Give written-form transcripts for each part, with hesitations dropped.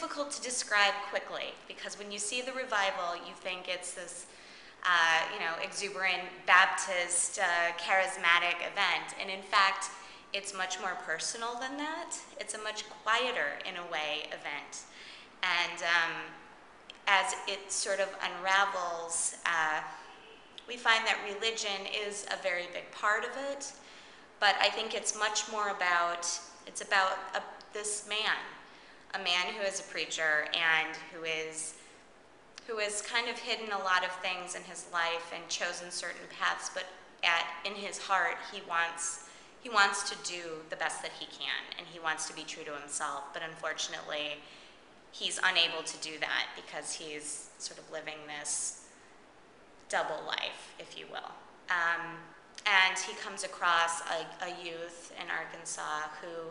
difficult to describe quickly, because when you see the revival, you think it's this exuberant Baptist, charismatic event. And in fact, it's much more personal than that. It's a much quieter, in a way, event. And as it sort of unravels, we find that religion is a very big part of it. But I think it's much more about, this man, a man who is a preacher and who has kind of hidden a lot of things in his life and chosen certain paths, but in his heart, he wants to do the best that he can, and he wants to be true to himself, but unfortunately, he's unable to do that because he's sort of living this double life, if you will. And he comes across a youth in Arkansas who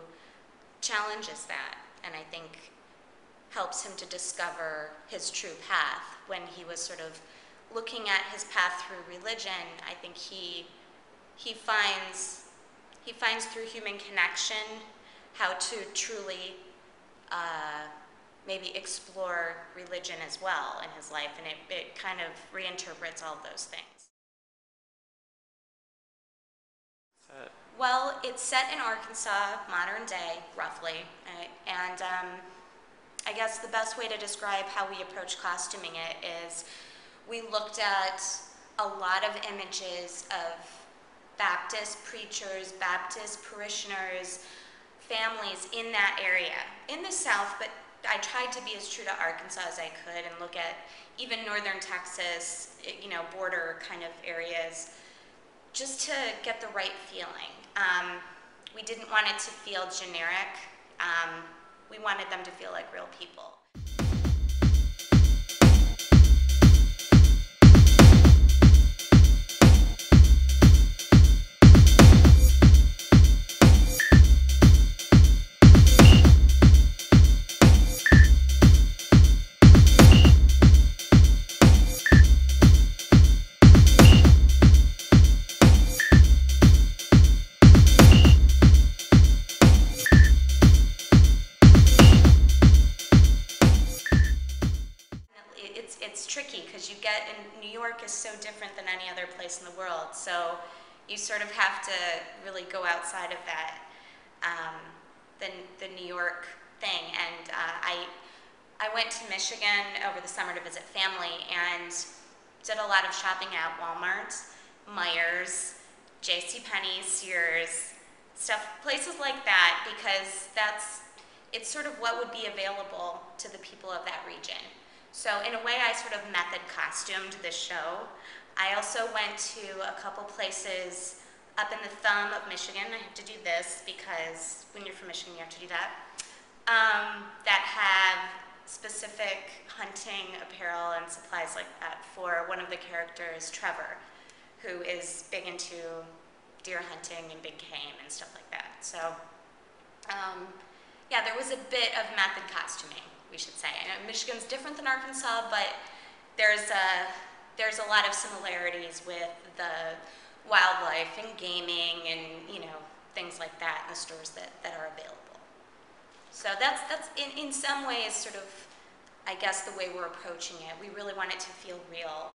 challenges that, and I think helps him to discover his true path. When he was sort of looking at his path through religion, I think he finds through human connection how to truly maybe explore religion as well in his life, and it kind of reinterprets all of those things. Well, it's set in Arkansas, modern day, roughly, and I guess the best way to describe how we approach costuming it is we looked at a lot of images of Baptist preachers, Baptist parishioners, families in that area, in the South, but I tried to be as true to Arkansas as I could and look at even northern Texas, border kind of areas, just to get the right feeling. We didn't want it to feel generic. We wanted them to feel like real people. It's tricky because New York is so different than any other place in the world, so you sort of have to really go outside of that, the New York thing. And I went to Michigan over the summer to visit family and did a lot of shopping at Walmart, Meijer's, JCPenney, Sears, places like that, because it's sort of what would be available to the people of that region. So in a way, I sort of method costumed this show. I also went to a couple places up in the thumb of Michigan. I have to do this because when you're from Michigan, you have to do that. That have specific hunting apparel and supplies like that for one of the characters, Trevor, who is big into deer hunting and big game and stuff like that. So yeah, there was a bit of method costuming, we should say. I know Michigan's different than Arkansas, but there's a lot of similarities with the wildlife and gaming and things like that in the stores that are available. So that's in some ways sort of, I guess, the way we're approaching it. We really want it to feel real.